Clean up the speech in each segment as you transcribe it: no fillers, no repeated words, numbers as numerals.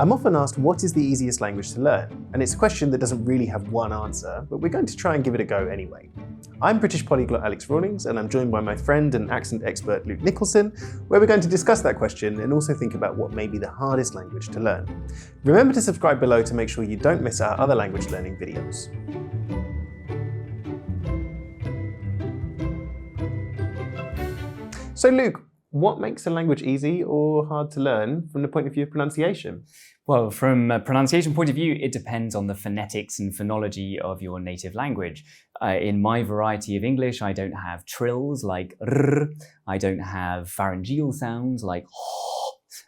I'm often asked what is the easiest language to learn, and it's a question that doesn't really have one answer, but we're going to try and give it a go anyway. I'm British polyglot Alex Rawlings, and I'm joined by my friend and accent expert Luke Nicholson, where we're going to discuss that question and also think about what may be the hardest language to learn. Remember to subscribe below to make sure you don't miss our other language learning videos. So Luke, what makes a language easy or hard to learn from the point of view of pronunciation? Well, from a pronunciation point of view, it depends on the phonetics and phonology of your native language. In my variety of English, I don't have trills like r, I don't have pharyngeal sounds like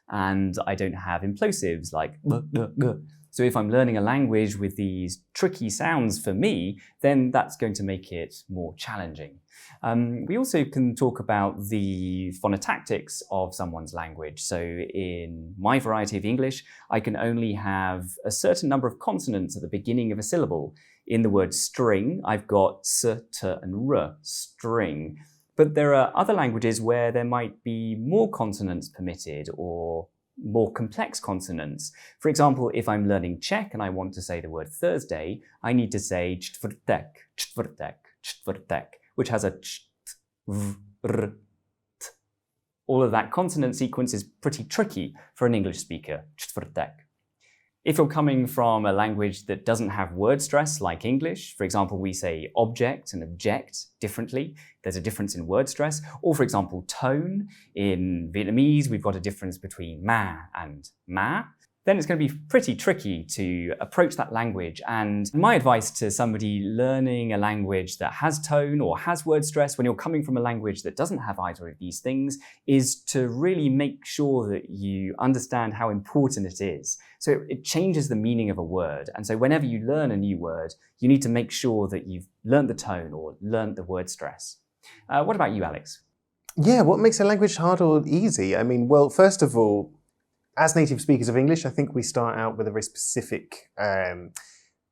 and I don't have implosives like g. So if I'm learning a language with these tricky sounds for me, then that's going to make it more challenging. We also can talk about the phonotactics of someone's language. So in my variety of English, I can only have a certain number of consonants at the beginning of a syllable. In the word string, I've got s, t, and r, string. But there are other languages where there might be more consonants permitted or more complex consonants. For example, if I'm learning Czech and I want to say the word Thursday, I need to say čtvrtek, čtvrtek, čtvrtek, which has a ch, v, r, t. All of that consonant sequence is pretty tricky for an English speaker, čtvrtek. If you're coming from a language that doesn't have word stress like English, for example, we say object and object differently, there's a difference in word stress, or for example, tone. In Vietnamese, we've got a difference between ma and ma. Then it's going to be pretty tricky to approach that language. And my advice to somebody learning a language that has tone or has word stress, when you're coming from a language that doesn't have either of these things, is to really make sure that you understand how important it is. So it changes the meaning of a word. And so whenever you learn a new word, you need to make sure that you've learned the tone or learned the word stress. What about you, Alex? Yeah, what makes a language hard or easy? I mean, well, first of all, as native speakers of English, I think we start out with a very specific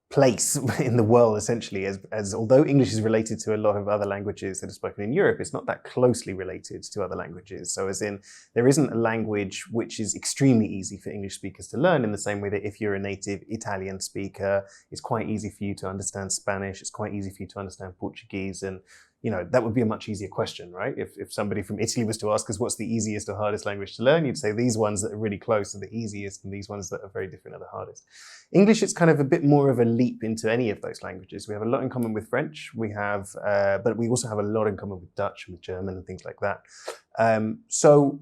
place in the world, essentially, as although English is related to a lot of other languages that are spoken in Europe, it's not that closely related to other languages. So as in, there isn't a language which is extremely easy for English speakers to learn in the same way that if you're a native Italian speaker, it's quite easy for you to understand Spanish, it's quite easy for you to understand Portuguese, and you know, that would be a much easier question, right? If somebody from Italy was to ask us what's the easiest or hardest language to learn, you'd say these ones that are really close are the easiest and these ones that are very different are the hardest. English is kind of a bit more of a leap into any of those languages. We have a lot in common with French, but we also have a lot in common with Dutch and with German and things like that. So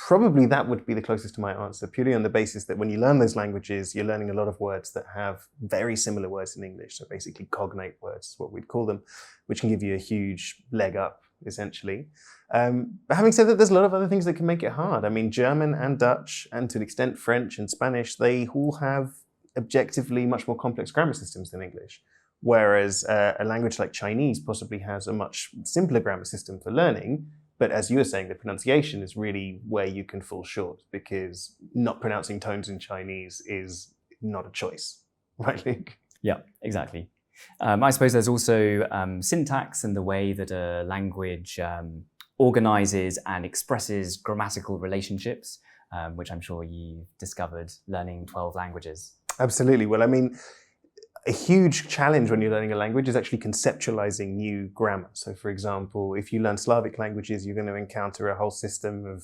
probably that would be the closest to my answer, purely on the basis that when you learn those languages, you're learning a lot of words that have very similar words in English. So basically cognate words is what we'd call them, which can give you a huge leg up, essentially. But having said that, there's a lot of other things that can make it hard. I mean, German and Dutch, and to an extent French and Spanish, they all have objectively much more complex grammar systems than English. Whereas a language like Chinese possibly has a much simpler grammar system for learning. But as you were saying, the pronunciation is really where you can fall short, because not pronouncing tones in Chinese is not a choice, right, Luke? Yeah, exactly. I suppose there's also syntax and the way that a language organizes and expresses grammatical relationships, which I'm sure you've discovered learning 12 languages. Absolutely. Well, I mean, a huge challenge when you're learning a language is actually conceptualizing new grammar. So for example, if you learn Slavic languages, you're going to encounter a whole system of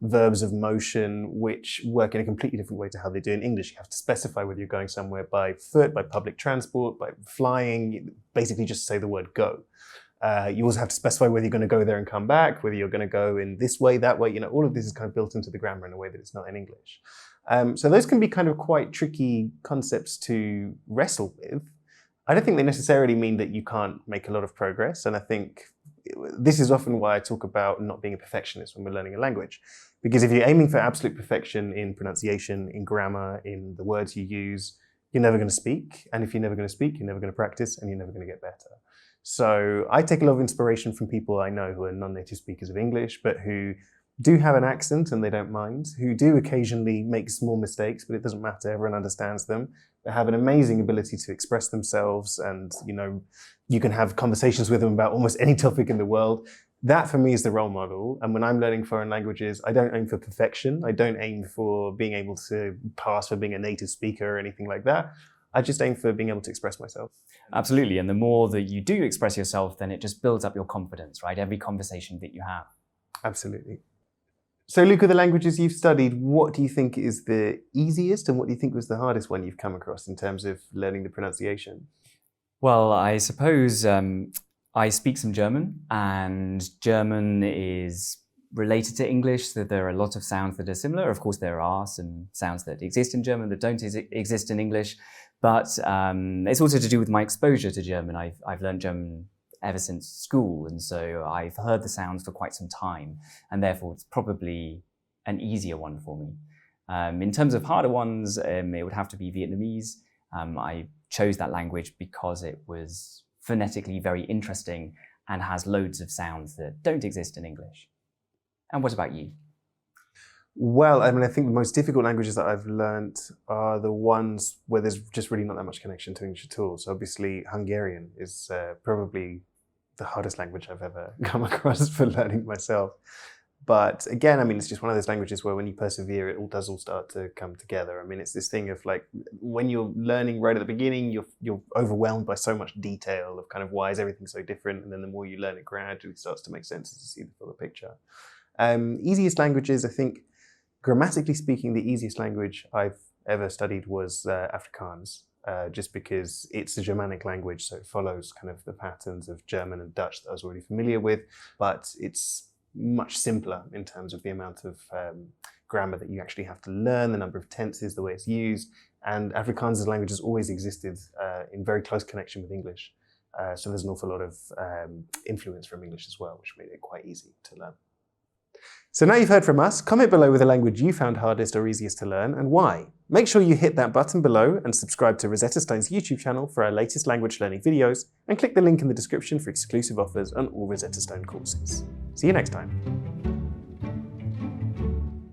verbs of motion which work in a completely different way to how they do in English. You have to specify whether you're going somewhere by foot, by public transport, by flying, basically just say the word go. You also have to specify whether you're going to go there and come back, whether you're going to go in this way, that way. You know, all of this is kind of built into the grammar in a way that it's not in English. So those can be kind of quite tricky concepts to wrestle with. I don't think they necessarily mean that you can't make a lot of progress. And I think this is often why I talk about not being a perfectionist when we're learning a language. Because if you're aiming for absolute perfection in pronunciation, in grammar, in the words you use, you're never going to speak. And if you're never going to speak, you're never going to practice, and you're never going to get better. So I take a lot of inspiration from people I know who are non-native speakers of English, but who do have an accent and they don't mind, who do occasionally make small mistakes, but it doesn't matter, everyone understands them. They have an amazing ability to express themselves, and you know, you can have conversations with them about almost any topic in the world. That for me is the role model. And when I'm learning foreign languages, I don't aim for perfection. I don't aim for being able to pass for being a native speaker or anything like that. I just aim for being able to express myself. Absolutely. And the more that you do express yourself, then it just builds up your confidence, right? Every conversation that you have. Absolutely. So, Luke, of the languages you've studied, what do you think is the easiest and what do you think was the hardest one you've come across in terms of learning the pronunciation? Well, I suppose I speak some German, and German is related to English, so there are a lot of sounds that are similar. Of course, there are some sounds that exist in German that don't exist in English, but it's also to do with my exposure to German. I've learned German ever since school, and so I've heard the sounds for quite some time, and therefore it's probably an easier one for me. In terms of harder ones, it would have to be Vietnamese. I chose that language because it was phonetically very interesting and has loads of sounds that don't exist in English. And what about you? Well, I mean, I think the most difficult languages that I've learnt are the ones where there's just really not that much connection to English at all. So obviously Hungarian is probably the hardest language I've ever come across for learning myself. But again, I mean, it's just one of those languages where when you persevere, it all does start to come together. I mean, it's this thing of like, when you're learning right at the beginning, you're overwhelmed by so much detail of kind of why is everything so different. And then the more you learn, it gradually starts to make sense to see the fuller picture. Easiest languages, I think, grammatically speaking, the easiest language I've ever studied was Afrikaans. Just because it's a Germanic language, so it follows kind of the patterns of German and Dutch that I was already familiar with, but it's much simpler in terms of the amount of grammar that you actually have to learn, the number of tenses, the way it's used, and Afrikaans as a language has always existed in very close connection with English. So there's an awful lot of influence from English as well, which made it quite easy to learn. So now you've heard from us, comment below with a language you found hardest or easiest to learn and why. Make sure you hit that button below and subscribe to Rosetta Stone's YouTube channel for our latest language learning videos, and click the link in the description for exclusive offers on all Rosetta Stone courses. See you next time.